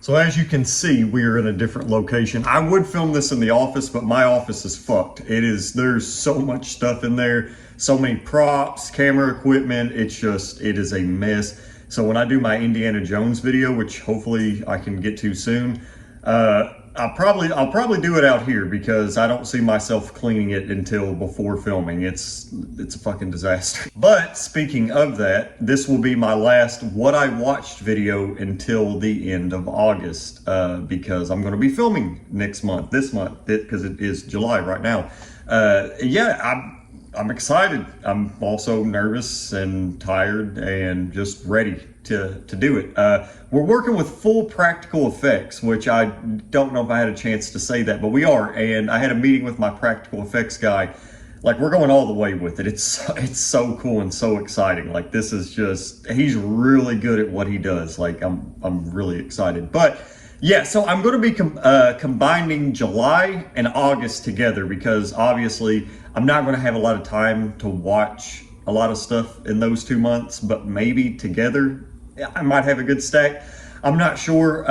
So as you can see, we are in a different location. I would film this in the office, but my office is fucked. There's so much stuff in there, so many props, camera equipment. It is a mess. So when I do my Indiana Jones video, which hopefully I can get to soon, I'll probably do it out here because I don't see myself cleaning it until before filming. It's a fucking disaster. But speaking of that, this will be my last what I watched video until the end of August because I'm going to be filming this month, because it is July right now. I'm excited. I'm also nervous and tired and just ready to do it. We're working with full practical effects, which I don't know if I had a chance to say that, but we are. And I had a meeting with my practical effects guy. Like, we're going all the way with it. It's so cool and so exciting. Like, this is just, he's really good at what he does. Like, I'm really excited. But yeah, so I'm going to be combining July and August together because obviously I'm not going to have a lot of time to watch a lot of stuff in those 2 months, but maybe together I might have a good stack. I'm not sure.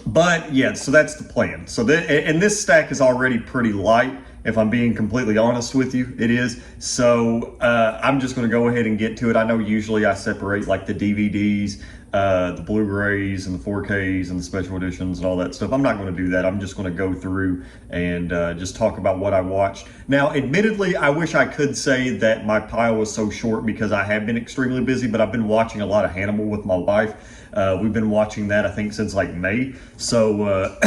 But yeah, so that's the plan. So and this stack is already pretty light. If I'm being completely honest with you, it is. So I'm just going to go ahead and get to it. I know usually I separate like the DVDs, the Blu-rays and the 4Ks and the special editions and all that stuff. I'm not going to do that. I'm just going to go through and just talk about what I watched. Now, admittedly, I wish I could say that my pile was so short because I have been extremely busy, but I've been watching a lot of Hannibal with my wife. We've been watching that, I think, since like May. So,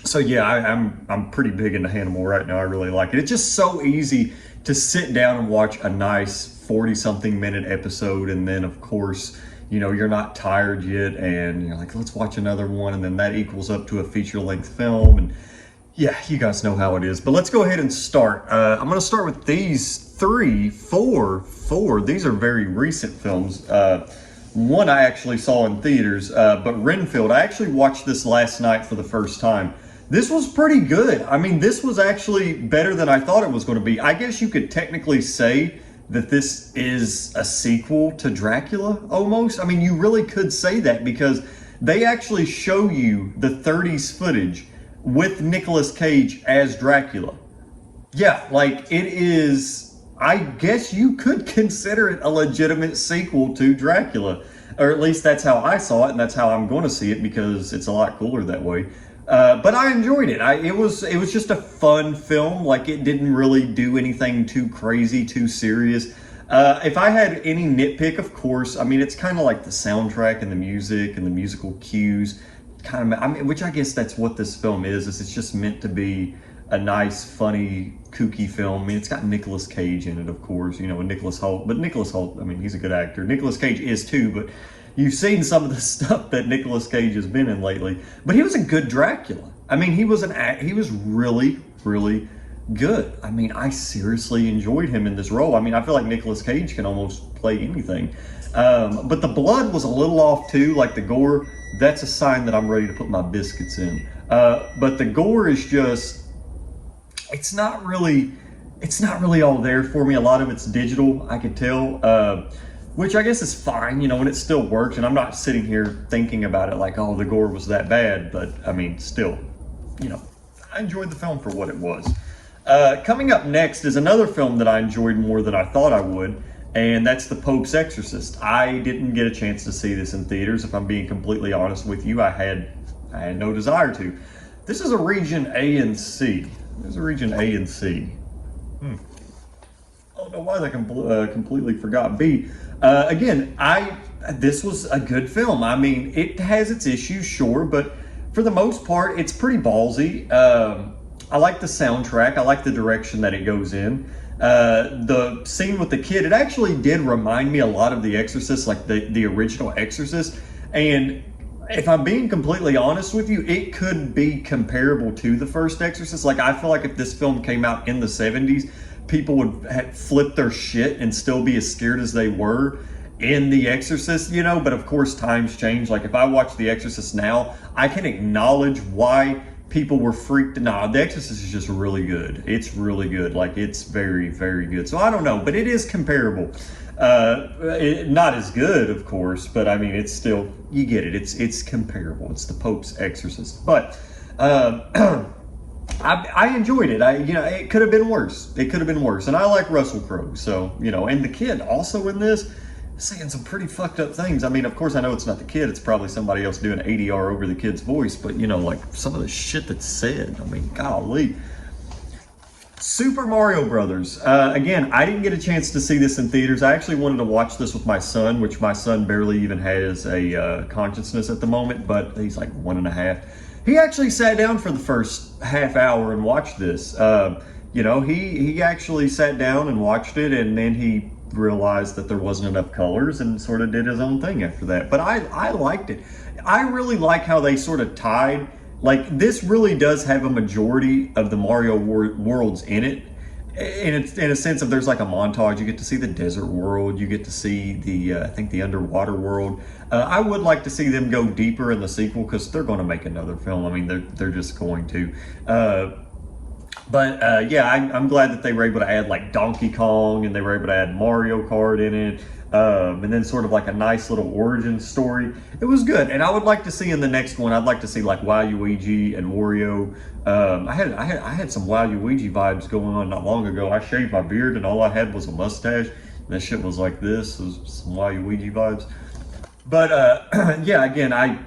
so yeah, I'm pretty big into Hannibal right now. I really like it. It's just so easy to sit down and watch a nice 40-something minute episode, and then of course, you know, you're not tired yet, and you're like, let's watch another one, and then that equals up to a feature-length film, and yeah, you guys know how it is. But let's go ahead and start. I'm going to start with these four. These are very recent films. One I actually saw in theaters, but Renfield, I actually watched this last night for the first time. This was pretty good. I mean, this was actually better than I thought it was going to be. I guess you could technically say that this is a sequel to Dracula, almost. I mean, you really could say that because they actually show you the 30s footage with Nicolas Cage as Dracula. Yeah, like it is, I guess you could consider it a legitimate sequel to Dracula. Or at least that's how I saw it, and that's how I'm going to see it because it's a lot cooler that way. But I enjoyed it. It was just a fun film. Like, it didn't really do anything too crazy, too serious. If I had any nitpick, of course, I mean, it's kind of like the soundtrack and the music and the musical cues, kind of. I mean, which I guess that's what this film is it's just meant to be a nice, funny, kooky film. I mean, it's got Nicolas Cage in it, of course, you know, and Nicholas Hoult. But Nicholas Hoult, I mean, he's a good actor. Nicolas Cage is too, but you've seen some of the stuff that Nicolas Cage has been in lately. But he was a good Dracula. I mean, he was really, really good. I mean, I seriously enjoyed him in this role. I mean, I feel like Nicolas Cage can almost play anything. But the blood was a little off too, like the gore. That's a sign that I'm ready to put my biscuits in. But the gore is just, it's not really all there for me. A lot of it's digital, I could tell. Which I guess is fine, you know, and it still works. And I'm not sitting here thinking about it like, oh, the gore was that bad. But I mean, still, you know, I enjoyed the film for what it was. Coming up next is another film that I enjoyed more than I thought I would, and that's The Pope's Exorcist. I didn't get a chance to see this in theaters. If I'm being completely honest with you, I had no desire to. This is a region A and C. There's a region A and C. I don't know why I completely forgot B. Again, this was a good film. I mean, it has its issues, sure, but for the most part, it's pretty ballsy. I like the soundtrack. I like the direction that it goes in. The scene with the kid, it actually did remind me a lot of The Exorcist, like the original Exorcist. And if I'm being completely honest with you, it could be comparable to the first Exorcist. Like, I feel like if this film came out in the 70s, people would have flipped their shit and still be as scared as they were in The Exorcist, you know. But of course, times change. Like, if I watch The Exorcist now, I can acknowledge why people were freaked. No, The Exorcist is just really good. It's really good. Like, it's very, very good. So I don't know, but it is comparable. Not as good, of course, but I mean, it's still, you get it. It's comparable. It's the Pope's Exorcist. But I enjoyed it. It could have been worse. It could have been worse. And I like Russell Crowe. So, and the kid also in this, saying some pretty fucked up things. I mean, of course, I know it's not the kid. It's probably somebody else doing ADR over the kid's voice. But, like some of the shit that's said. I mean, golly. Super Mario Brothers. Again, I didn't get a chance to see this in theaters. I actually wanted to watch this with my son, which my son barely even has a consciousness at the moment. But he's like 1.5. He actually sat down for the first half hour and watched this. He actually sat down and watched it, and then he realized that there wasn't enough colors and sort of did his own thing after that. But I liked it. I really like how they sort of tied, like, this really does have a majority of the Mario worlds in it. And it's in a sense of, there's like a montage. You get to see the desert world. You get to see the underwater world. I would like to see them go deeper in the sequel, because they're going to make another film. I mean, they're just going to. I'm glad that they were able to add like Donkey Kong, and they were able to add Mario Kart in it. And then sort of like a nice little origin story. It was good, and I would like to see in the next one, I'd like to see like Waluigi and Wario. I had some Waluigi vibes going on not long ago. I shaved my beard, and all I had was a mustache. That shit was like this. It was some Waluigi vibes. But again, I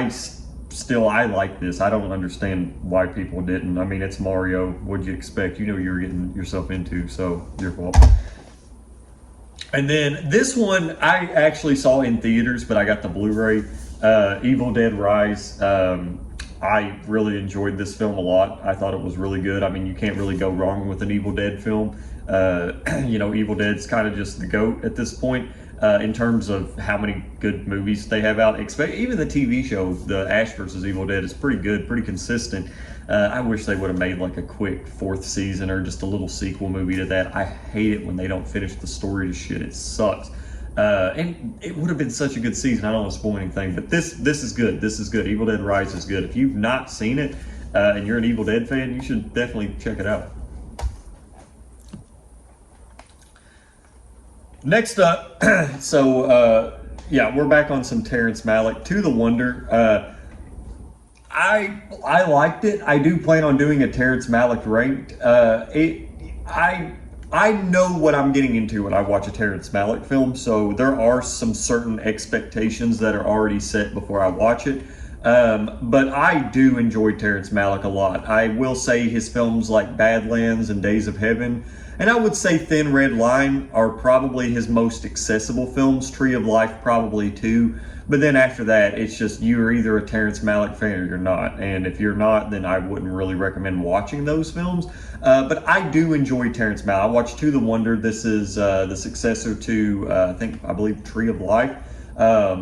still like this. I don't understand why people didn't. I mean, it's Mario. What'd you expect? You know you're getting yourself into, so your fault. And then this one I actually saw in theaters, but I got the Blu-ray. Evil Dead Rise. I really enjoyed this film a lot. I thought it was really good. I mean, you can't really go wrong with an Evil Dead film. Evil Dead's kind of just the GOAT at this point. In terms of how many good movies they have out. Even the TV show, the Ash vs. Evil Dead, is pretty good, pretty consistent. I wish they would have made like a quick 4th season or just a little sequel movie to that. I hate it when they don't finish the story to shit. It sucks. And it would have been such a good season. I don't want to spoil anything, but this is good. This is good. Evil Dead Rise is good. If you've not seen it and you're an Evil Dead fan, you should definitely check it out. Next up, we're back on some Terrence Malick. To the Wonder. I liked it. I do plan on doing a Terrence Malick ranked. I know what I'm getting into when I watch a Terrence Malick film, so there are some certain expectations that are already set before I watch it. But I do enjoy Terrence Malick a lot. I will say his films like Badlands and Days of Heaven, and I would say Thin Red Line, are probably his most accessible films. Tree of Life probably too. But then after that, it's just, you're either a Terrence Malick fan or you're not. And if you're not, then I wouldn't really recommend watching those films. But I do enjoy Terrence Malick. I watched To the Wonder. This is the successor to, I believe, Tree of Life. I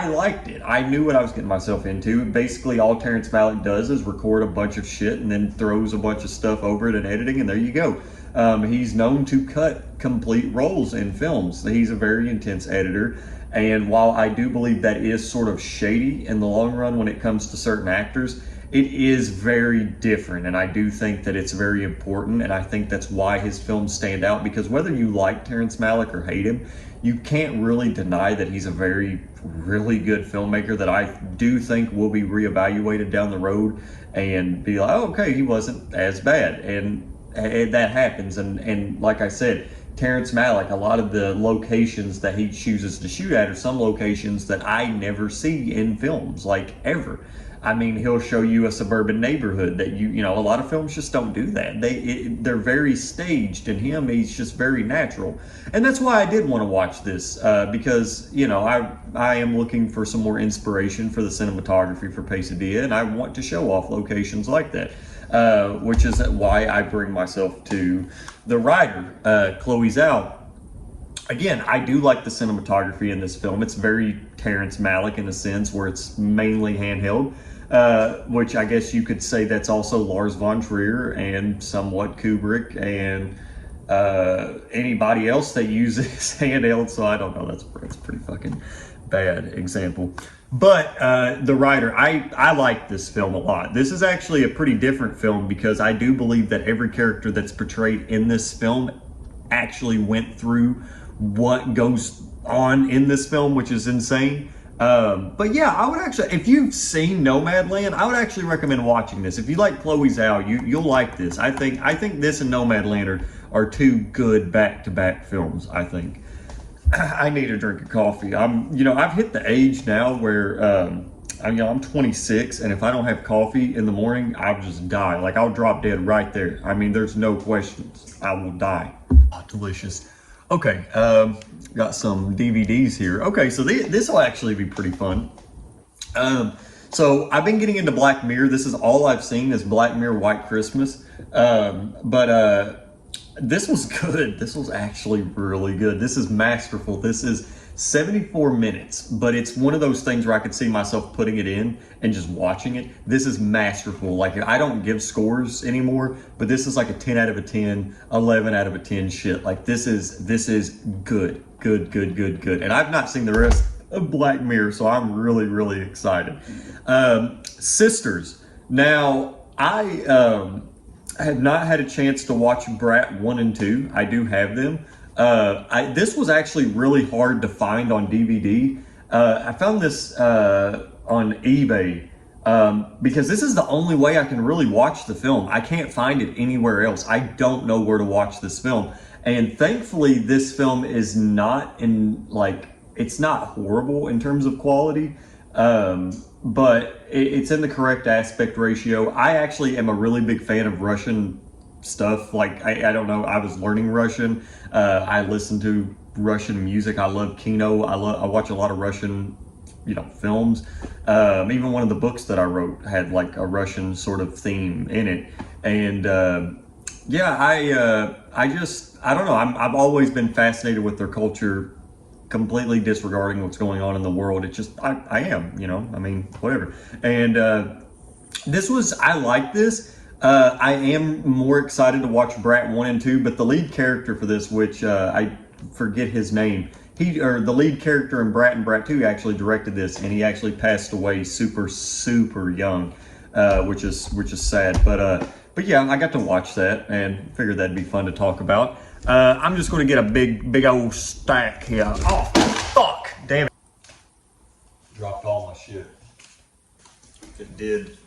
liked it. I knew what I was getting myself into. Basically, all Terrence Malick does is record a bunch of shit and then throws a bunch of stuff over it in editing, and there you go. He's known to cut complete rolls in films. He's a very intense editor. And while I do believe that is sort of shady in the long run when it comes to certain actors, it is very different. And I do think that it's very important. And I think that's why his films stand out, because whether you like Terrence Malick or hate him, you can't really deny that he's a really good filmmaker that I do think will be reevaluated down the road and be like, oh, okay, he wasn't as bad. And that happens. And like I said, Terrence Malick, a lot of the locations that he chooses to shoot at are some locations that I never see in films, like ever. I mean, he'll show you a suburban neighborhood that a lot of films just don't do that. They're very staged, and he's just very natural. And that's why I did want to watch this, because, I am looking for some more inspiration for the cinematography for Pesadilla, and I want to show off locations like that. Which is why I bring myself to the writer, Chloe Zhao. Again, I do like the cinematography in this film. It's very Terrence Malick in a sense, where it's mainly handheld, which I guess you could say that's also Lars von Trier and somewhat Kubrick and anybody else that uses handheld. So I don't know. That's pretty fucking bad example. But the writer, I like this film a lot. This is actually a pretty different film because I do believe that every character that's portrayed in this film actually went through what goes on in this film, which is insane. But yeah, I would actually, if you've seen Nomadland, I would actually recommend watching this. If you like Chloe Zhao, you'll like this. I think this and Nomadland are two good back-to-back films, I think. I need a drink of coffee. I've hit the age now where, I'm 26, and if I don't have coffee in the morning, I'll just die. Like, I'll drop dead right there. I mean, there's no questions. I will die. Oh, delicious. Okay, got some DVDs here. Okay, so this will actually be pretty fun. So I've been getting into Black Mirror. This is all I've seen is Black Mirror White Christmas. This was good. This was actually really good. This is masterful. This is 74 minutes, but it's one of those things where I could see myself putting it in and just watching it. This is masterful. Like, I don't give scores anymore, but this is like a 10 out of a 10, 11 out of a 10 shit. Like, this is good. And I've not seen the rest of Black Mirror, so I'm really, really excited. Sisters. Now, I have not had a chance to watch Brat 1 and 2. I do have them. This was actually really hard to find on DVD. I found this on eBay because this is the only way I can really watch the film. I can't find it anywhere else. I don't know where to watch this film. And thankfully, this film is not it's not horrible in terms of quality. But it's in the correct aspect ratio. I actually am a really big fan of Russian stuff. Like, I don't know, I was learning Russian. I listen to Russian music. I love Kino. I watch a lot of Russian, films. Even one of the books that I wrote had like a Russian sort of theme in it. And I don't know. I've always been fascinated with their culture, completely disregarding what's going on in the world. It's just, I am, I mean, whatever. And I like this. I am more excited to watch Brat 1 and 2, but the lead character for this, which I forget his name, the lead character in Brat and Brat 2 actually directed this, and he actually passed away super, super young, which is sad. But yeah, I got to watch that and figured that'd be fun to talk about. I'm just going to get a big old stack here. Oh, fuck! Damn it. Dropped all my shit. If it did,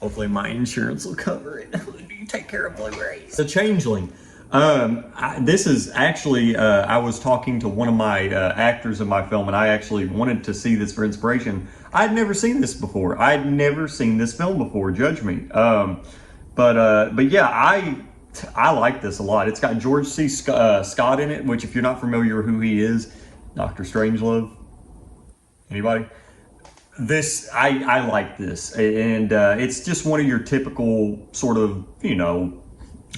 hopefully my insurance will cover it. You take care of Blu-rays. The Changeling. This is actually, I was talking to one of my actors in my film, and I actually wanted to see this for inspiration. I'd never seen this before. I'd never seen this film before, judge me. But yeah, I like this a lot. It's got George C. Scott in it, which, if you're not familiar with who he is, Dr. Strangelove. Anybody? I like this, and it's just one of your typical sort of,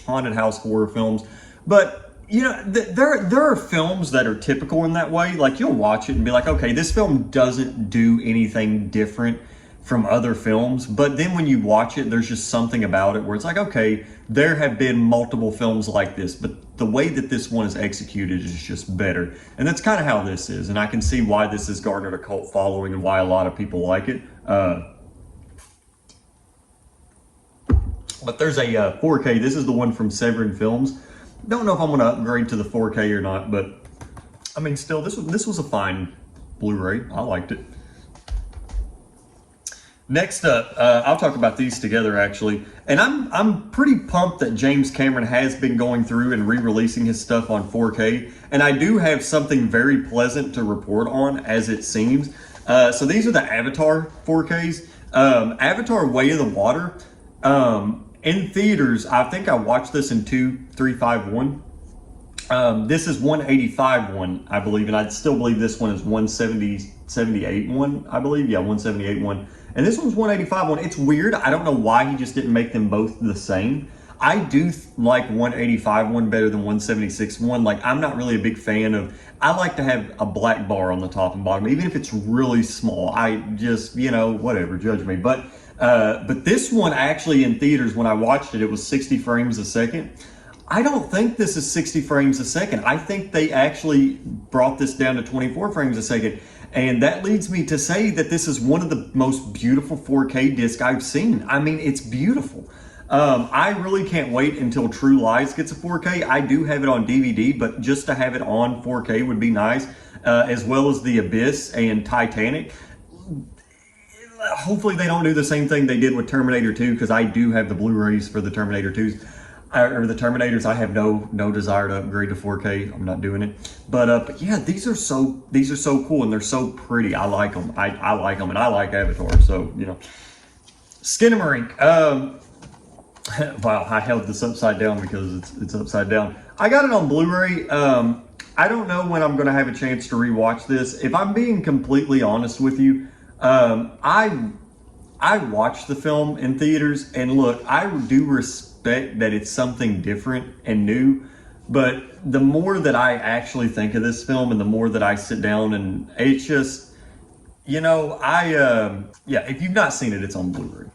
haunted house horror films. But there are films that are typical in that way. Like, you'll watch it and be like, okay, this film doesn't do anything different from other films, but then when you watch it, there's just something about it where it's like, okay, there have been multiple films like this, but the way that this one is executed is just better. And that's kind of how this is, and I can see why this has garnered a cult following and why a lot of people like it. But there's a 4K. This is the one from Severin Films. Don't know if I'm going to upgrade to the 4K or not, but I mean, still, this was a fine Blu-ray. I liked it. Next up, I'll talk about these together, actually. And I'm pretty pumped that James Cameron has been going through and re-releasing his stuff on 4K. And I do have something very pleasant to report on, as it seems. So these are the Avatar 4Ks. Avatar Way of the Water. In theaters, I think I watched this in 2351. This is 185 one, I believe. And I still believe this one is 178 one, I believe. Yeah, 178 one. And this one's 185 one. It's weird. I don't know why he just didn't make them both the same. I do like 185 one better than 176 one. Like, I'm not really a big fan of, I like to have a black bar on the top and bottom, even if it's really small. I just, whatever, judge me. But this one actually in theaters, when I watched it, it was 60 frames a second. I don't think this is 60 frames a second. I think they actually brought this down to 24 frames a second. And that leads me to say that this is one of the most beautiful 4K discs I've seen. I mean, it's beautiful. I really can't wait until True Lies gets a 4K. I do have it on DVD, but just to have it on 4K would be nice, as well as The Abyss and Titanic. Hopefully they don't do the same thing they did with Terminator 2, because I do have the Blu-rays for the Terminator 2s. Or the Terminators. I have no desire to upgrade to 4K. I'm not doing it. But yeah, these are so cool, and they're so pretty. I like them. I like them, and I like Avatar. So, you know, Skinamarink. Wow, I held this upside down because it's upside down. I got it on Blu-ray. I don't know when I'm going to have a chance to rewatch this. If I'm being completely honest with you, I watched the film in theaters, and look, I do respect that it's something different and new, but the more that I actually think of this film and the more that I sit down, and it's just, you know, yeah, if you've not seen it, it's on Blu-ray.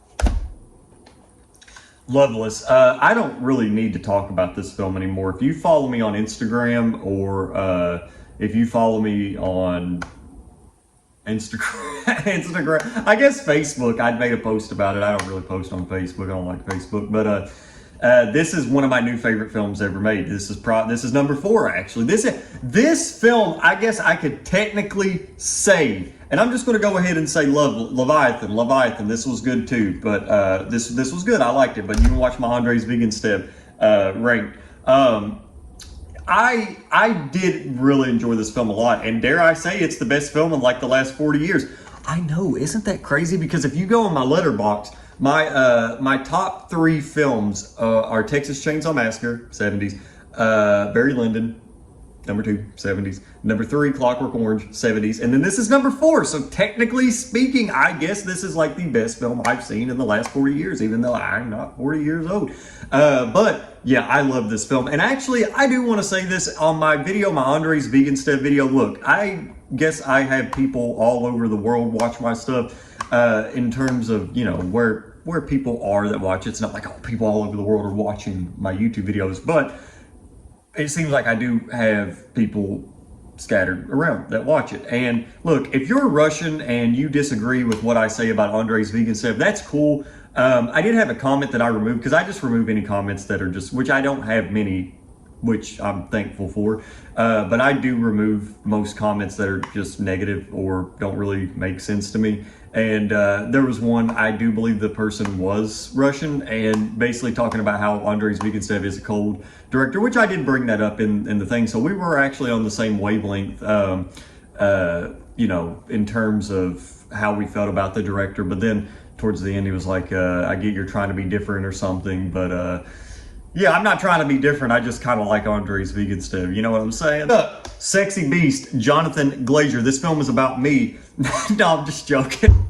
Loveless. I don't really need to talk about this film anymore. If you follow me on Instagram, or if you follow me on Instagram, I guess Facebook, I'd made a post about it. I don't really post on Facebook. I don't like Facebook, but this is one of my new favorite films ever made. This is number 4, actually. This film, I guess I could technically say, and I'm just going to go ahead and say Leviathan. This was good too, but this was good. I liked it. But you can watch my Andres Vegan Step ranked. I did really enjoy this film a lot, and dare I say, it's the best film in like the last 40 years. I know, isn't that crazy? Because if you go on my letterbox, my top 3 films are Texas Chainsaw Massacre, 70s, Barry Lyndon, number 2, 70s, number 3, Clockwork Orange, 70s, and then this is number 4. So technically speaking, I guess this is like the best film I've seen in the last 40 years, even though I'm not 40 years old. But yeah, I love this film. And actually, I do want to say this on my video, my Andres Vegan Stuff video. Look, I guess I have people all over the world watch my stuff, in terms of, you know, where people are that watch it. It's not like, oh, people all over the world are watching my YouTube videos, but it seems like I do have people scattered around that watch it. And look, if you're Russian and you disagree with what I say about Andres Vegan Stuff, that's cool. I did have a comment that I removed, because I just remove any comments that are just, which I don't have many, which I'm thankful for. But I do remove most comments that are just negative or don't really make sense to me. And there was one, I do believe the person was Russian, and basically talking about how Andres Vegan Stuff is a cold director, which I did bring that up in the thing. So we were actually on the same wavelength, you know, in terms of how we felt about the director. But then towards the end, he was like, I get you're trying to be different or something, but yeah, I'm not trying to be different. I just kind of like Andres Vegan Stuff. You know what I'm saying? Sexy Beast, Jonathan Glazer. This film is about me. No, I'm just joking.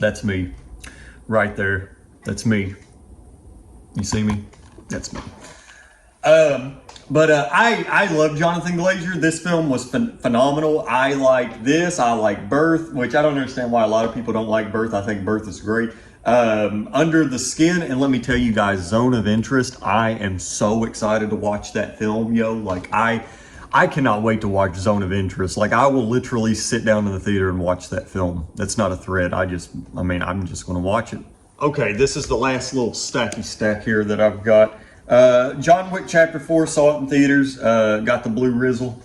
That's me. Right there. That's me. You see me? That's me. But I love Jonathan Glazer. This film was phenomenal. I like this. I like Birth, which I don't understand why a lot of people don't like Birth. I think Birth is great. Under the Skin, and let me tell you guys, Zone of Interest, I am so excited to watch that film, yo. Like, I cannot wait to watch Zone of Interest. Like, I will literally sit down in the theater and watch that film. That's not a threat. I'm just going to watch it. Okay, this is the last little stacky stack here that I've got. John Wick Chapter 4, saw it in theaters, got the blue Rizzle.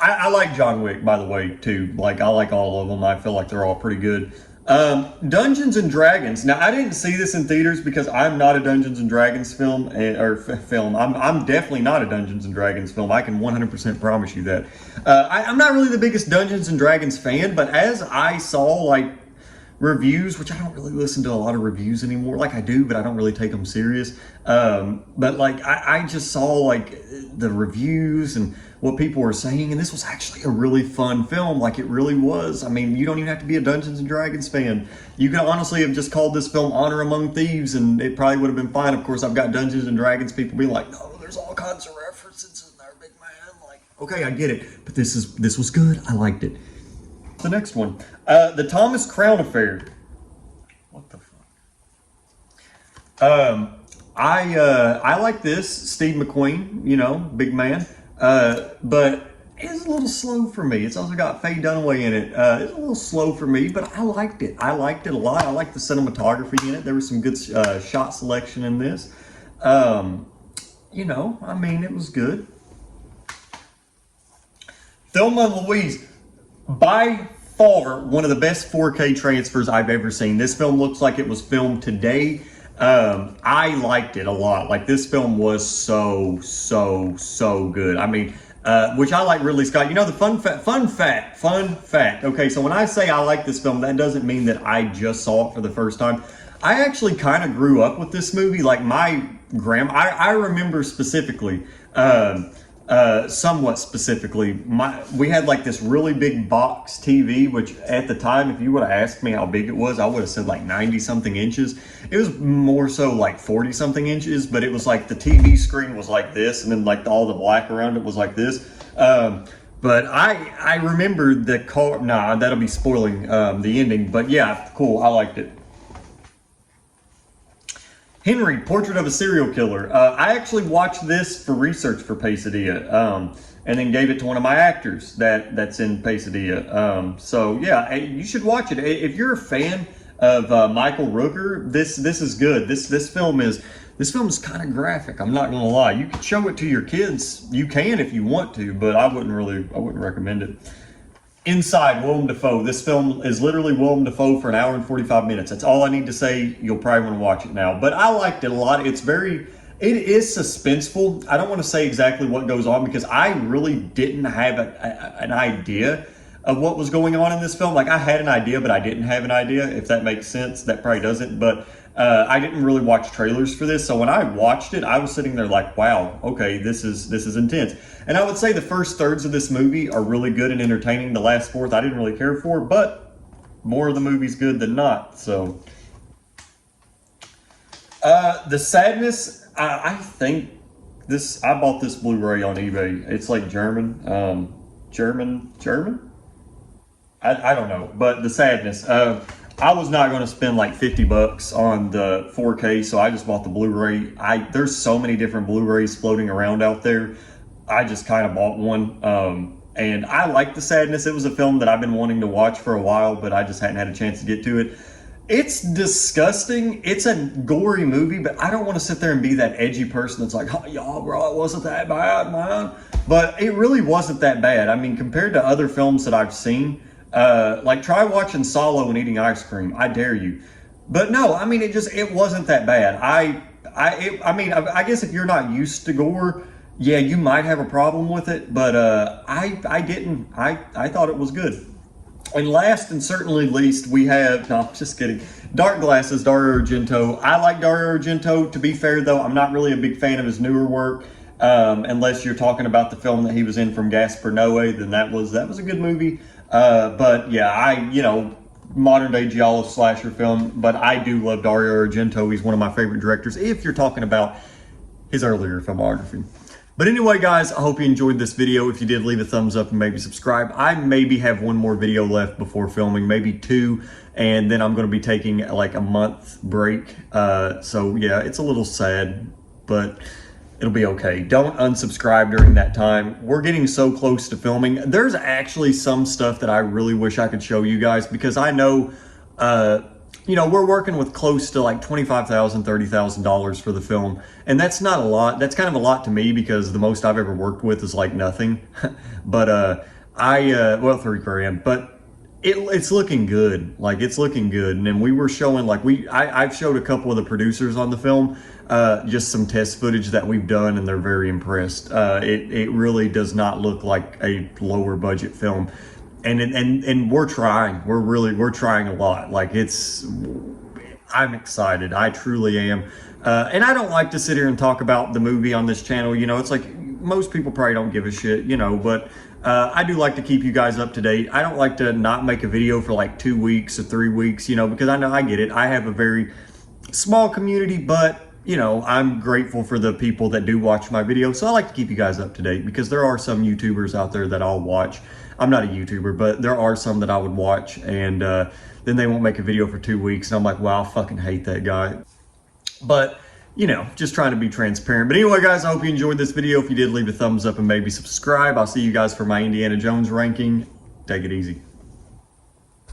I like John Wick, by the way, too. Like, I like all of them. I feel like they're all pretty good. Dungeons and Dragons. Now, I didn't see this in theaters because I'm not a Dungeons and Dragons film. I'm definitely not a Dungeons and Dragons film. I can 100% promise you that. I'm not really the biggest Dungeons and Dragons fan, but as I saw, like, reviews, which I don't really listen to a lot of reviews anymore. Like, I do, but I don't really take them serious. But like, I just saw like the reviews and what people were saying, and this was actually a really fun film. Like, it really was. I mean, you don't even have to be a Dungeons and Dragons fan. You could honestly have just called this film Honor Among Thieves, and it probably would have been fine. Of course, I've got Dungeons and Dragons people be like, no, there's all kinds of references in there, big man. Like, okay, I get it, but this was good. I liked it. The next one, the Thomas Crown Affair. What the fuck? I like this. Steve McQueen, you know, big man. But it's a little slow for me. It's also got Faye Dunaway in it. It's a little slow for me, but I liked it. I liked it a lot. I liked the cinematography in it. There was some good shot selection in this. You know, I mean, it was good. Thelma Louise, by far one of the best 4K transfers I've ever seen. This film looks like it was filmed today. I liked it a lot. Like, this film was so good. I mean, which I like Ridley Scott. You know, the fun fact. Okay, so when I say I like this film, that doesn't mean that I just saw it for the first time. I actually kind of grew up with this movie. Like, my grandma, I remember specifically, somewhat specifically, we had like this really big box TV, which at the time, if you would have asked me how big it was, I would have said like 90 something inches. It was more so like 40 something inches, but it was like the TV screen was like this, and then like all the black around it was like this. But I remember the car. Nah, that'll be spoiling the ending. But yeah, cool. I liked it. Henry, Portrait of a Serial Killer. I actually watched this for research for Pesadilla, and then gave it to one of my actors that's in Pesadilla. So yeah, you should watch it. If you're a fan of Michael Rooker, this is good. This film is kind of graphic. I'm not gonna lie. You can show it to your kids. You can if you want to, but I wouldn't recommend it. Inside, Willem Dafoe. This film is literally Willem Dafoe for an hour and 45 minutes. That's all I need to say. You'll probably want to watch it now. But I liked it a lot. It is suspenseful. I don't want to say exactly what goes on because I really didn't have an idea of what was going on in this film. Like, I had an idea, but I didn't have an idea, if that makes sense. That probably doesn't. But I didn't really watch trailers for this. So when I watched it, I was sitting there like, wow, okay, this is intense. And I would say the first thirds of this movie are really good and entertaining. The last fourth I didn't really care for, but more of the movie's good than not. So The Sadness, I think this, I bought this Blu-ray on eBay. It's like German. I don't know, but The Sadness. I was not going to spend like $50 on the 4K, so I just bought the Blu-ray. There's so many different Blu-rays floating around out there. I just kind of bought one, and I like The Sadness. It was a film that I've been wanting to watch for a while, but I just hadn't had a chance to get to it. It's disgusting. It's a gory movie, but I don't want to sit there and be that edgy person that's like, oh, y'all, bro, it wasn't that bad, man. But it really wasn't that bad. I mean, compared to other films that I've seen, like try watching Solo and eating ice cream. I dare you. But no, I mean, it wasn't that bad. I mean, I guess if you're not used to gore, yeah, you might have a problem with it, but I didn't. I thought it was good. And last and certainly least, we have, no, I'm just kidding, Dark Glasses, Dario Argento. I like Dario Argento. To be fair, though, I'm not really a big fan of his newer work, unless you're talking about the film that he was in from Gaspar Noé, then that was a good movie. But yeah, modern day giallo slasher film, but I do love Dario Argento. He's one of my favorite directors, if you're talking about his earlier filmography. But anyway, guys, I hope you enjoyed this video. If you did, leave a thumbs up and maybe subscribe. I maybe have one more video left before filming, maybe two, and then I'm going to be taking like a month break. So yeah, it's a little sad, but it'll be okay. Don't unsubscribe during that time. We're getting so close to filming. There's actually some stuff that I really wish I could show you guys, because I know, we're working with close to like $25,000, $30,000 for the film. And that's not a lot. That's kind of a lot to me, because the most I've ever worked with is like nothing. But well, $3,000, but it's looking good. Like, it's looking good. And then we were showing, like, I've showed a couple of the producers on the film, just some test footage that we've done, and they're very impressed. It really does not look like a lower budget film. And we're trying. We're trying a lot. Like, I'm excited. I truly am. And I don't like to sit here and talk about the movie on this channel. It's like most people probably don't give a shit, but I do like to keep you guys up to date. I don't like to not make a video for like 2 weeks or 3 weeks, because I get it. I have a very small community, but I'm grateful for the people that do watch my videos. So I like to keep you guys up to date, because there are some YouTubers out there that I'll watch. I'm not a YouTuber, but there are some that I would watch, and then they won't make a video for 2 weeks, and I'm like, wow, I fucking hate that guy. But you know, just trying to be transparent. But anyway, guys, I hope you enjoyed this video. If you did, leave a thumbs up and maybe subscribe. I'll see you guys for my Indiana Jones ranking. Take it easy.